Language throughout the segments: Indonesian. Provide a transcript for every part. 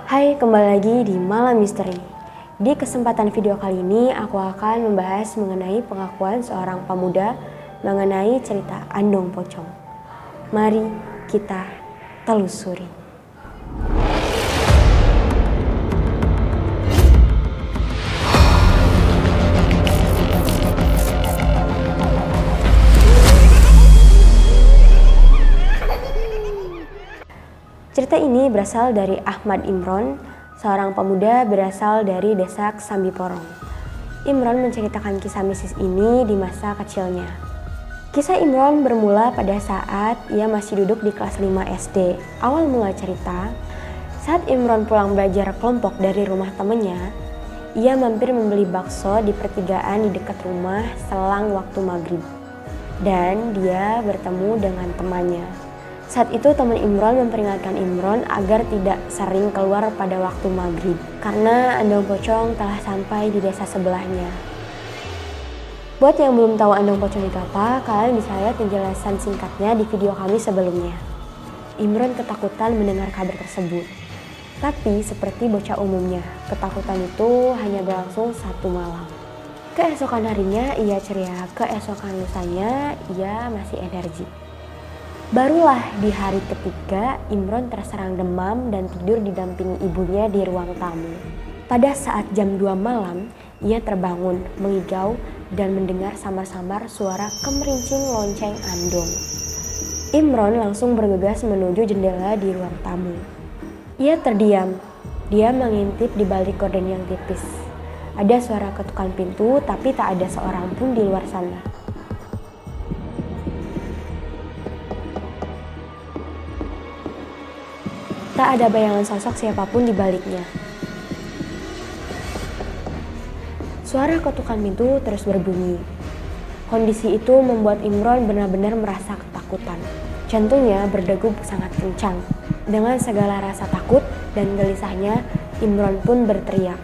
Hai, kembali lagi di Malam Misteri. Di kesempatan video kali ini, aku akan membahas mengenai pengakuan seorang pemuda mengenai cerita Andong Pocong. Mari kita telusuri. Cerita ini berasal dari Ahmad Imron, seorang pemuda berasal dari desa Kesambi Porong. Imron menceritakan kisah mistis ini di masa kecilnya. Kisah Imron bermula pada saat ia masih duduk di kelas 5 SD. Awal mula cerita, saat Imron pulang belajar kelompok dari rumah temannya, ia mampir membeli bakso di pertigaan di dekat rumah selang waktu maghrib. Dan dia bertemu dengan temannya. Saat itu teman Imron memperingatkan Imron agar tidak sering keluar pada waktu maghrib karena Andong Pocong telah sampai di desa sebelahnya. Buat yang belum tahu Andong Pocong itu apa, kalian bisa lihat penjelasan singkatnya di video kami sebelumnya. Imron ketakutan mendengar kabar tersebut. Tapi seperti bocah umumnya, ketakutan itu hanya berlangsung 1 malam. Keesokan harinya ia ceria, keesokan lusanya ia masih energi. Barulah di hari ketiga, Imron terserang demam dan tidur didampingi ibunya di ruang tamu. Pada saat jam 2 malam, ia terbangun, mengigau dan mendengar samar-samar suara kemerincing lonceng Andong. Imron langsung bergegas menuju jendela di ruang tamu. Ia terdiam, dia mengintip di balik gorden yang tipis. Ada suara ketukan pintu, tapi tak ada seorang pun di luar sana. Tak ada bayangan sosok siapapun di baliknya. Suara ketukan pintu terus berbunyi. Kondisi itu membuat Imron benar-benar merasa ketakutan. Jantungnya berdegup sangat kencang. Dengan segala rasa takut dan gelisahnya, Imron pun berteriak.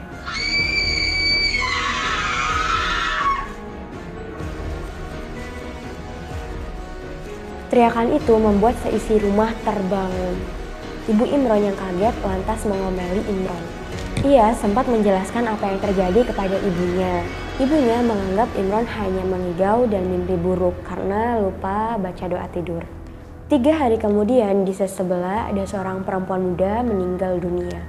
Teriakan itu membuat seisi rumah terbangun. Ibu Imron yang kaget lantas mengomeli Imron. Ia sempat menjelaskan apa yang terjadi kepada ibunya. Ibunya menganggap Imron hanya mengigau dan mimpi buruk karena lupa baca doa tidur. 3 hari kemudian di desa sebelah ada seorang perempuan muda meninggal dunia.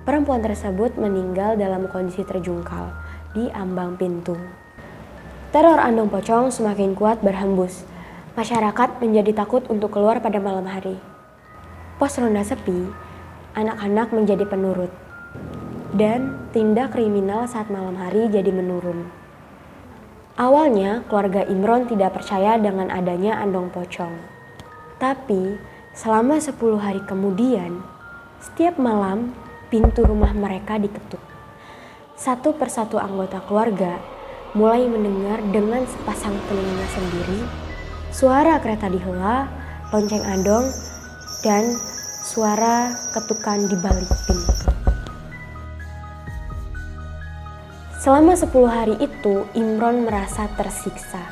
Perempuan tersebut meninggal dalam kondisi terjungkal di ambang pintu. Teror Andong Pocong semakin kuat berhembus. Masyarakat menjadi takut untuk keluar pada malam hari. Pos ronda sepi, anak-anak menjadi penurut, dan tindak kriminal saat malam hari jadi menurun. Awalnya keluarga Imron tidak percaya dengan adanya Andong Pocong. Tapi selama 10 hari kemudian, setiap malam pintu rumah mereka diketuk. Satu persatu anggota keluarga mulai mendengar dengan sepasang telinga sendiri suara kereta dihela, lonceng Andong, dan suara ketukan di balik pintu. Selama 10 hari itu, Imron merasa tersiksa.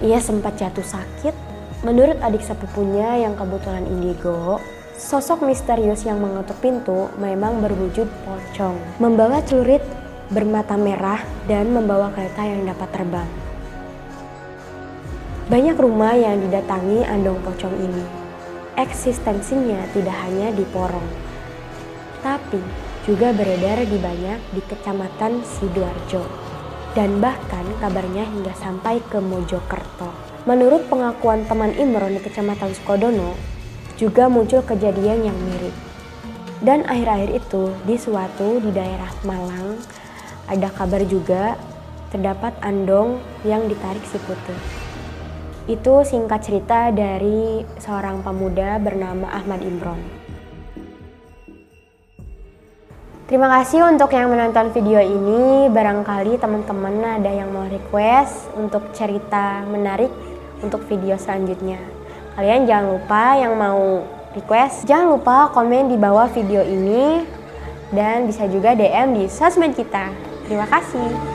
Ia sempat jatuh sakit. Menurut adik sepupunya yang kebetulan indigo, sosok misterius yang mengetuk pintu memang berwujud pocong, membawa celurit bermata merah dan membawa kereta yang dapat terbang. Banyak rumah yang didatangi Andong Pocong ini. Eksistensinya tidak hanya di Porong, tapi juga beredar di banyak di Kecamatan Sidoarjo, dan bahkan kabarnya hingga sampai ke Mojokerto. Menurut pengakuan teman Imron di Kecamatan Sukodono, juga muncul kejadian yang mirip. Dan akhir-akhir itu di daerah Malang, ada kabar juga terdapat Andong yang ditarik si putih. Itu singkat cerita dari seorang pemuda bernama Ahmad Imron. Terima kasih untuk yang menonton video ini. Barangkali teman-teman ada yang mau request untuk cerita menarik untuk video selanjutnya. Kalian jangan lupa yang mau request, jangan lupa komen di bawah video ini. Dan bisa juga DM di sosmed kita. Terima kasih.